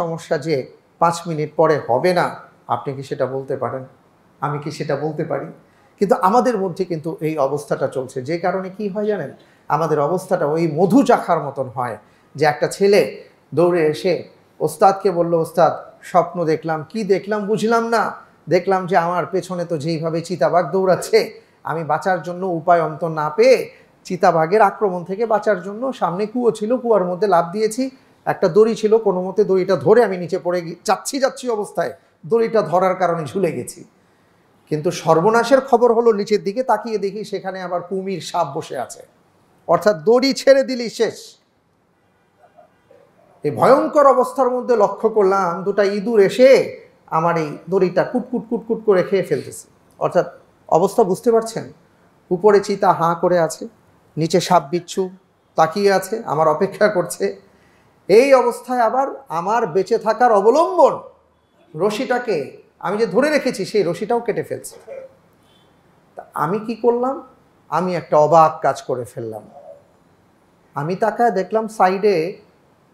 সমস্যা যে 5 মিনিট পরে হবে না, আপনি কি সেটা বলতে পারেন? আমি কি সেটা বলতে পারি? কিন্তু আমাদের মধ্যে কিন্তু এই অবস্থাটা চলছে, যে কারণে কি হয় জানেন, আমাদের অবস্থাটা ওই মধু চাখার মতন হয়, যে একটা ছেলে দৌড়ে এসে ওস্তাদকে বলল, ওস্তাদ স্বপ্ন দেখলাম, কি দেখলাম বুঝলাম না, দেখলাম যে আমার পেছনে তো যেইভাবে চিতাবাঘ দৌড়াচ্ছে, আমি বাঁচার জন্য উপায় অন্তর না পেয়ে চিতাবাঘের আক্রমণ থেকে বাঁচার জন্য সামনে কুয়ো ছিল, কুয়ার মধ্যে লাফ দিয়েছি, একটা দড়ি ছিল, কোনো মতে দড়িটা ধরে আমি নিচে পড়ে যাচ্ছি অবস্থায় দড়িটা ধরার কারণে ঝুলে গেছি। কিন্তু সর্বনাশের খবর হলো, নিচের দিকে তাকিয়ে দেখি সেখানে আবার কুমির সাপ বসে আছে, অর্থাৎ দড়ি ছেড়ে দিলি শেষ। এই ভয়ঙ্কর অবস্থার মধ্যে লক্ষ্য করলাম দুটা ইঁদুর এসে আমার এই দড়িটা কুটকুট কুটকুট করে খেয়ে ফেলতেছে। অর্থাৎ অবস্থা বুঝতে পারছেন, উপরে চিতা হাঁ করে আছে, নিচে সাপ বিচ্ছু তাকিয়ে আছে, আমার অপেক্ষা করছে। এই অবস্থায় আবার আমার বেঁচে থাকার অবলম্বন রশিটাকে আমি যে ধরে রেখেছি সেই রশিটাও কেটে ফেলছে। তা আমি কি করলাম, আমি একটা অবাক কাজ করে ফেললাম। আমি তাকায় দেখলাম সাইডে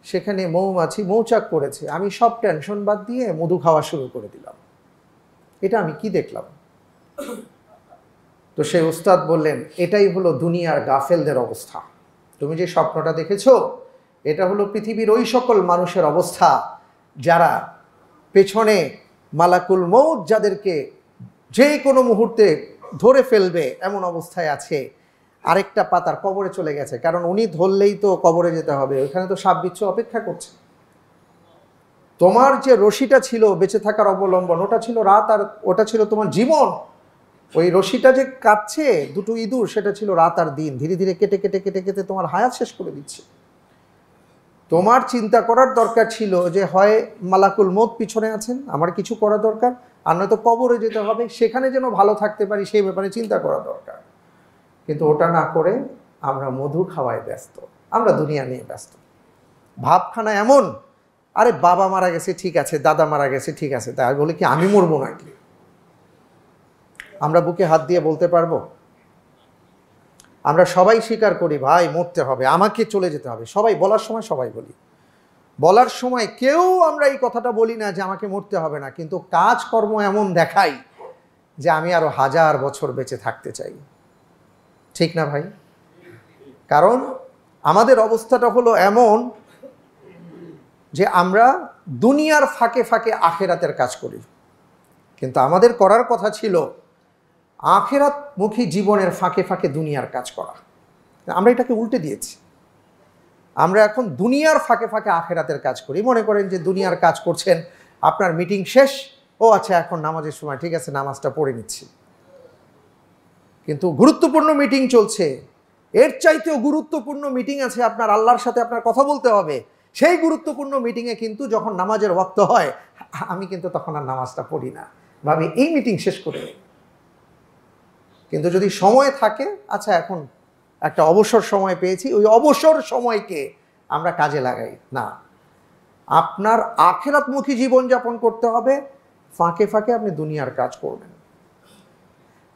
সেখানে মৌমাছি মৌচাক করেছে, আমি সব টেনশন বাদ দিয়ে মধু খাওয়া শুরু করে দিলাম। এটা আমি কি দেখলাম? তো সেই উস্তাদ বললেন, এটাই হলো দুনিয়ার গাফেলদের অবস্থা। তুমি যে স্বপ্নটা দেখেছো, এটা হলো পৃথিবীর ওই সকল মানুষের অবস্থা যারা পেছনে মালাকুল মৌত যাদেরকে যে কোনো মুহূর্তে ধরে ফেলবে এমন অবস্থায় আছে, আরেকটা পাতার কবরে চলে গেছে, কারণ উনি ধরলেই তো কবরে যেতে হবে, ওইখানে তো সাপ বিচ্ছু অপেক্ষা করছে। তোমার যে রশিটা ছিল বেঁচে থাকার অবলম্বন, ওটা ছিল রাত, আর ওটা ছিল তোমার জীবন। ওই রশিটা যে কাটছে দুটো ইঁদুর, সেটা ছিল রাত আর দিন, ধীরে ধীরে কেটে কেটে কেটে কেটে তোমার হায়াত শেষ করে দিচ্ছে। তোমার চিন্তা করার দরকার ছিল যে হয় মালাকুল মৌত পিছনে আছেন, আমার কিছু করা দরকার, আর নয়তো কবরে যেতে হবে, সেখানে যেন ভালো থাকতে পারি সেই ব্যাপারে চিন্তা করা দরকার। কিন্তু ওটা না করে আমরা মধু খাওয়ায় ব্যস্ত, আমরা দুনিয়া নিয়ে ব্যস্ত। ভাবখানা এমন, আরে বাবা মারা গেছে ঠিক আছে, দাদা মারা গেছে ঠিক আছে, তাই বলে কি আমি মরবো নাকি? আমরা বুকে হাত দিয়ে বলতে পারবো? আমরা সবাই স্বীকার করি ভাই মরতে হবে, আমাকে চলে যেতে হবে, সবাই বলার সময় সবাই বলি, বলার সময় কেউ আমরা এই কথাটা বলি না যে আমাকে মরতে হবে না, কিন্তু কাজকর্ম এমন দেখাই যে আমি আরো 1000 বছর বেঁচে থাকতে চাই। ঠিক না ভাই? কারণ আমাদের অবস্থাটা হলো এমন যে আমরা দুনিয়ার ফাঁকে ফাঁকে আখেরাতের কাজ করি, কিন্তু আমাদের করার কথা ছিল আখেরাতমুখী জীবনের ফাঁকে ফাঁকে দুনিয়ার কাজ করা। আমরা এটাকে উল্টে দিয়েছি। আমরা এখন দুনিয়ার ফাঁকে ফাঁকে আখেরাতের কাজ করি। মনে করেন যে দুনিয়ার কাজ করছেন, আপনার মিটিং শেষ, ও আচ্ছা এখন নামাজের সময়, ঠিক আছে নামাজটা পড়ে নিচ্ছি। কিন্তু গুরুত্বপূর্ণ মিটিং চলছে, এর চাইতেও গুরুত্বপূর্ণ মিটিং আছে, আপনার আল্লাহর সাথে আপনার কথা বলতে হবে। সেই গুরুত্বপূর্ণ মিটিংয়ে কিন্তু যখন নামাজের ওয়াক্ত হয়, আমি কিন্তু তখন আর নামাজটা পড়ি না, ভাবি এই মিটিং শেষ করে নিই। কিন্তু যদি সময় থাকে, আচ্ছা এখন একটা অবসর সময় পেয়েছি, ওই অবসর সময়কে আমরা কাজে লাগাই না। আপনার আখিরাতমুখী জীবনযাপন করতে হবে, ফাঁকে ফাঁকে আপনি দুনিয়ার কাজ করবেন।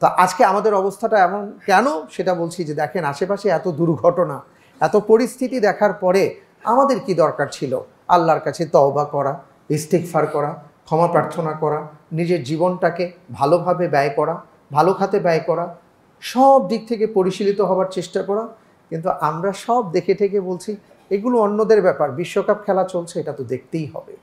তা আজকে আমাদের অবস্থাটা এমন কেন সেটা বলছি, যে দেখেন আশেপাশে এত দুর্ঘটনা, এত পরিস্থিতি দেখার পরে আমাদের কি দরকার ছিল? আল্লাহর কাছে তওবা করা, ইস্তিগফার করা, ক্ষমা প্রার্থনা করা, নিজের জীবনটাকে ভালোভাবে ব্যয় করা, ভালো খাতে ব্যয় করা, সব দিক থেকে পরিশীলিত হবার চেষ্টা করা। কিন্তু আমরা সব দেখে ঠেকে বলছি এগুলো অন্যদের ব্যাপার, বিশ্বকাপ খেলা চলছে, এটা তো দেখতেই হবে।